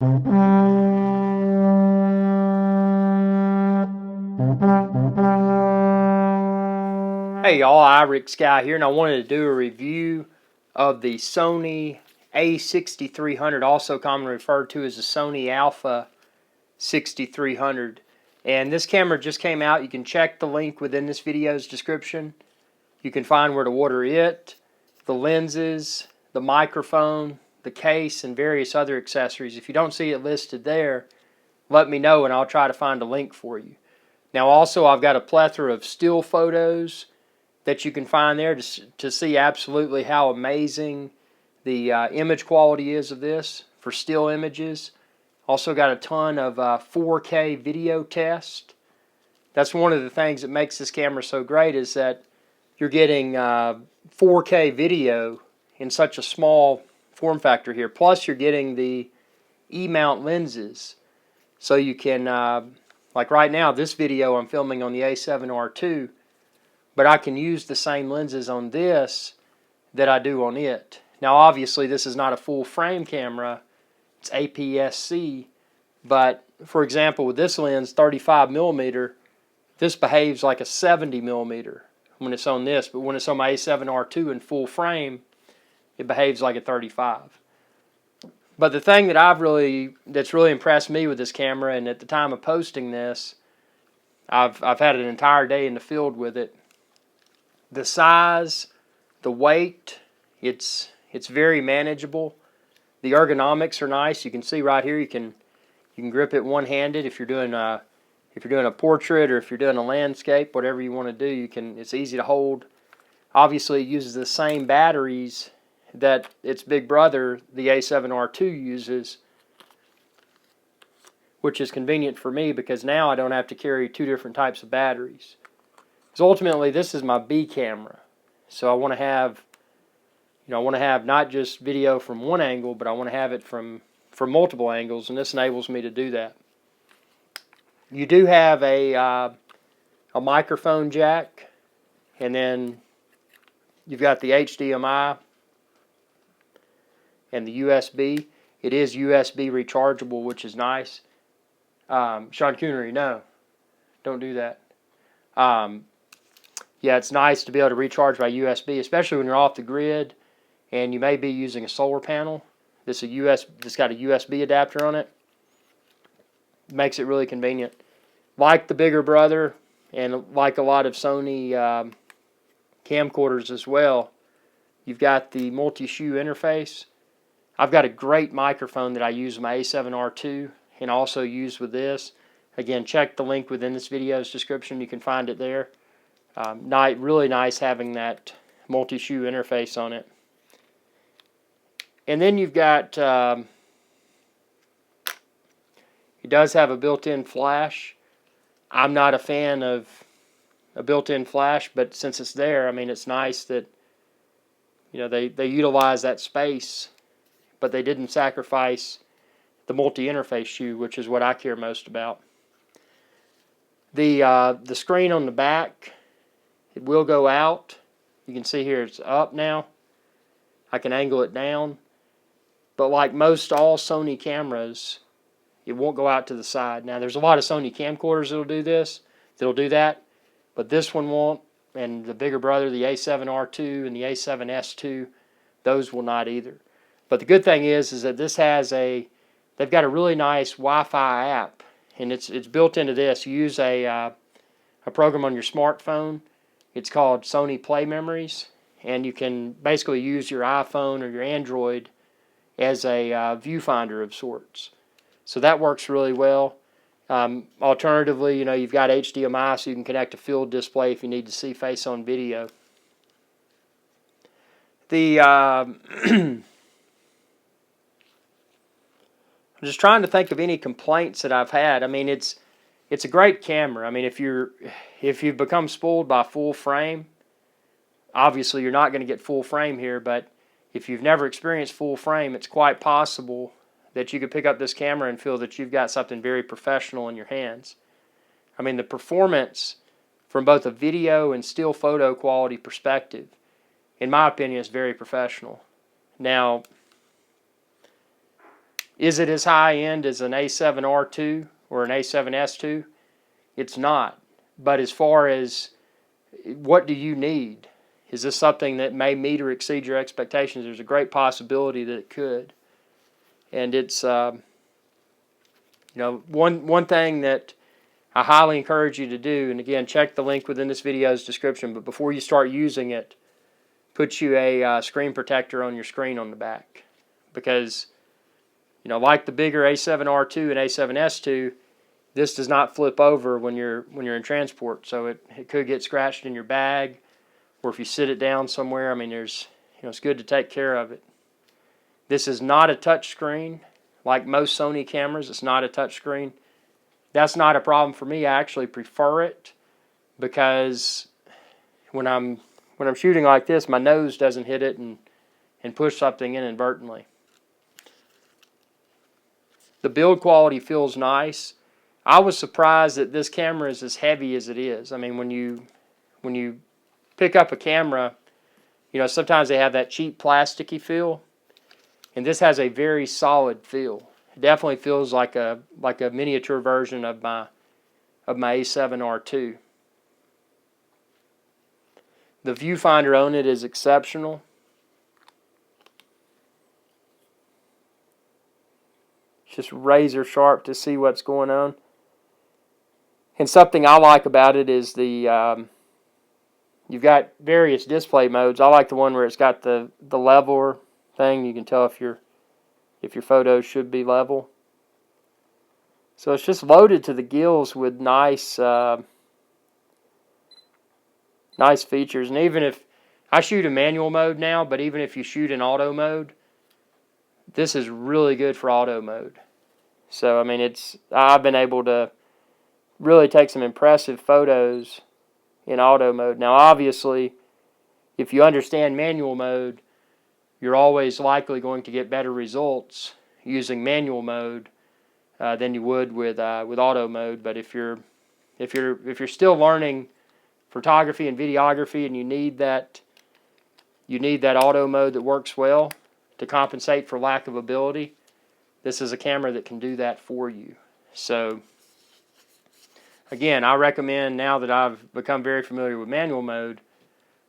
Hey y'all, Iric Sky here, and I wanted to do a review of the Sony a6300, also commonly referred to as the Sony Alpha 6300. And this camera just came out. You can check the link within this video's description. You can find where to order it, the lenses, the microphone, the case, and various other accessories. If you don't see it listed there, let me know and I'll try to find a link for you. Now also, I've got a plethora of still photos that you can find there to see absolutely how amazing the image quality is of this for still images. Also got a ton of 4K video test. That's one of the things that makes this camera so great, is that you're getting 4K video in such a small form factor here. Plus you're getting the E-mount lenses. So you can, like right now, this video I'm filming on the A7R2, but I can use the same lenses on this that I do on it. Now obviously this is not a full frame camera, it's APS-C, but for example with this lens, 35mm, this behaves like a 70mm when it's on this, but when it's on my A7R2 in full frame, it behaves like a 35. But the thing that that's really impressed me with this camera, and at the time of posting this, I've had an entire day in the field with it. The size, the weight, it's very manageable. The ergonomics are nice. You can see right here, you can grip it one-handed if you're doing a portrait, or if you're doing a landscape, whatever you want to do. It's easy to hold. Obviously, it uses the same batteries that its big brother, the A7R2, uses, which is convenient for me because now I don't have to carry two different types of batteries. Because ultimately, this is my B camera, so I want to have, not just video from one angle, but I want to have it from multiple angles, and this enables me to do that. You do have a microphone jack, and then you've got the HDMI and the USB. It is USB rechargeable, which is nice. Sean Coonery, no, don't do that. Yeah, it's nice to be able to recharge by USB, especially when you're off the grid and you may be using a solar panel. This got a USB adapter on it. Makes it really convenient. Like the bigger brother, and like a lot of Sony camcorders as well, you've got the multi-shoe interface. I've got a great microphone that I use with my A7R2 and also use with this. Again, check the link within this video's description. You can find it there. Really nice having that multi-shoe interface on it. And then you've got, it does have a built-in flash. I'm not a fan of a built-in flash, but since it's there, I mean, it's nice that, they utilize that space, but they didn't sacrifice the multi-interface shoe, which is what I care most about. The screen on the back, it will go out. You can see here it's up now. I can angle it down. But like all Sony cameras, it won't go out to the side. Now there's a lot of Sony camcorders that'll do that, but this one won't, and the bigger brother, the A7R2 and the A7S2, those will not either. But the good thing is that this has they've got a really nice Wi-Fi app, and it's built into this. You use a program on your smartphone. It's called Sony Play Memories, and you can basically use your iPhone or your Android as a viewfinder of sorts. So that works really well. Alternatively, you've got HDMI, so you can connect a field display if you need to see face-on video. I'm just trying to think of any complaints that I've had. I mean, it's a great camera. I mean, if you've become spoiled by full frame, obviously you're not going to get full frame here, but if you've never experienced full frame, it's quite possible that you could pick up this camera and feel that you've got something very professional in your hands. I mean, the performance from both a video and still photo quality perspective, in my opinion, is very professional. Now, Is it as high end as an A7R2 or an A7S2? It's not. But as far as what do you need? Is this something that may meet or exceed your expectations? There's a great possibility that it could. And it's, one thing that I highly encourage you to do, and again, check the link within this video's description, but before you start using it, put you a screen protector on your screen on the back. Because, like the bigger A7R2 and A7S2, this does not flip over when you're in transport, so it could get scratched in your bag, or if you sit it down somewhere. I mean, it's good to take care of it. This is not a touch screen. Like most Sony cameras, it's not a touch screen. That's not a problem for me. I actually prefer it because when I'm shooting like this, my nose doesn't hit it and push something inadvertently. The build quality feels nice. I was surprised that this camera is as heavy as it is. I mean, when you pick up a camera, sometimes they have that cheap plasticky feel, and this has a very solid feel. It definitely feels like a miniature version of my A7R2. The viewfinder on it is exceptional. It's just razor sharp to see what's going on. And something I like about it is you've got various display modes. I like the one where it's got the leveler thing. You can tell if your photos should be level. So it's just loaded to the gills with nice nice features. And even if I shoot in manual mode now, but even if you shoot in auto mode, this is really good for auto mode. So I mean, I've been able to really take some impressive photos in auto mode. Now obviously, if you understand manual mode, you're always likely going to get better results using manual mode than you would with auto mode. But if you're still learning photography and videography, and you need that auto mode that works well to compensate for lack of ability, this is a camera that can do that for you. So again, I recommend, now that I've become very familiar with manual mode,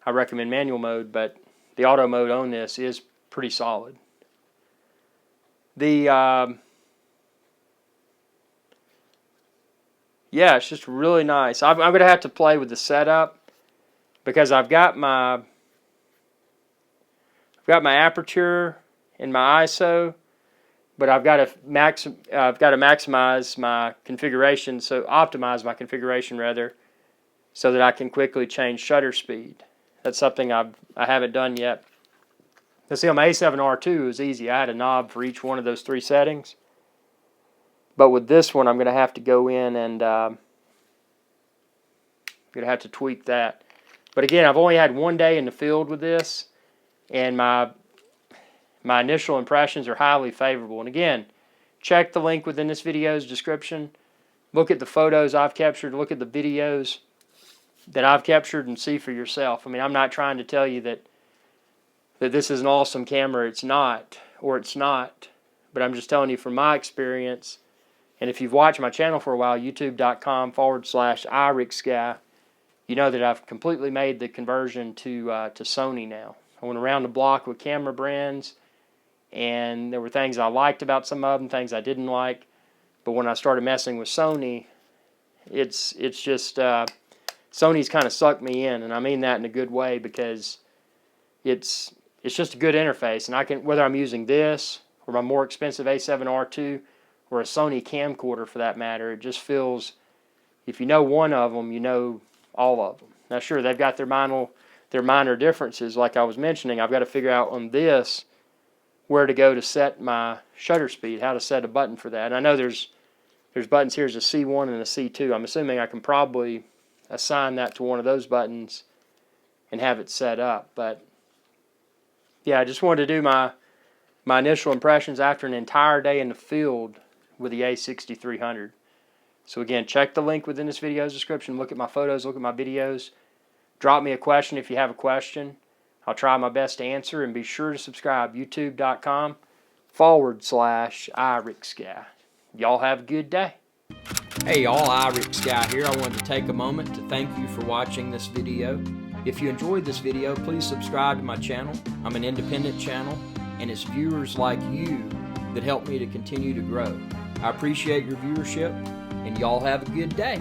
I recommend manual mode, but the auto mode on this is pretty solid. Yeah, it's just really nice. I'm going to have to play with the setup because I've got my aperture and my ISO, but I've got to maximize my configuration, so optimize my configuration rather, so that I can quickly change shutter speed. That's something I haven't done yet. Now see, on my A7R2 it was easy. I had a knob for each one of those three settings. But with this one, I'm going to have to go in and going to have to tweak that. But again, I've only had one day in the field with this, and my initial impressions are highly favorable. And again, check the link within this video's description. Look at the photos I've captured. Look at the videos that I've captured and see for yourself. I mean, I'm not trying to tell you that this is an awesome camera. It's not, or it's not. But I'm just telling you from my experience. And if you've watched my channel for a while, youtube.com/iRicksGuy, you know that I've completely made the conversion to Sony now. I went around the block with camera brands, and there were things I liked about some of them, things I didn't like. But when I started messing with Sony, it's just Sony's kind of sucked me in, and I mean that in a good way, because it's just a good interface, and I can, whether I'm using this or my more expensive A7R2 or a Sony camcorder for that matter, it just feels, if you know one of them, you know all of them. Now sure, they've got their minor differences, like I was mentioning. I've got to figure out on this where to go to set my shutter speed, how to set a button for that. And I know there's buttons here as a C1 and a C2. I'm assuming I can probably assign that to one of those buttons and have it set up. But yeah, I just wanted to do my initial impressions after an entire day in the field with the A6300. So again, check the link within this video's description. Look at my photos, look at my videos. Drop me a question if you have a question. I'll try my best to answer, and be sure to subscribe. youtube.com /IRIXGuy. Y'all have a good day. Hey y'all, IRIXGuy here. I wanted to take a moment to thank you for watching this video. If you enjoyed this video, please subscribe to my channel. I'm an independent channel, and it's viewers like you that help me to continue to grow. I appreciate your viewership, and y'all have a good day.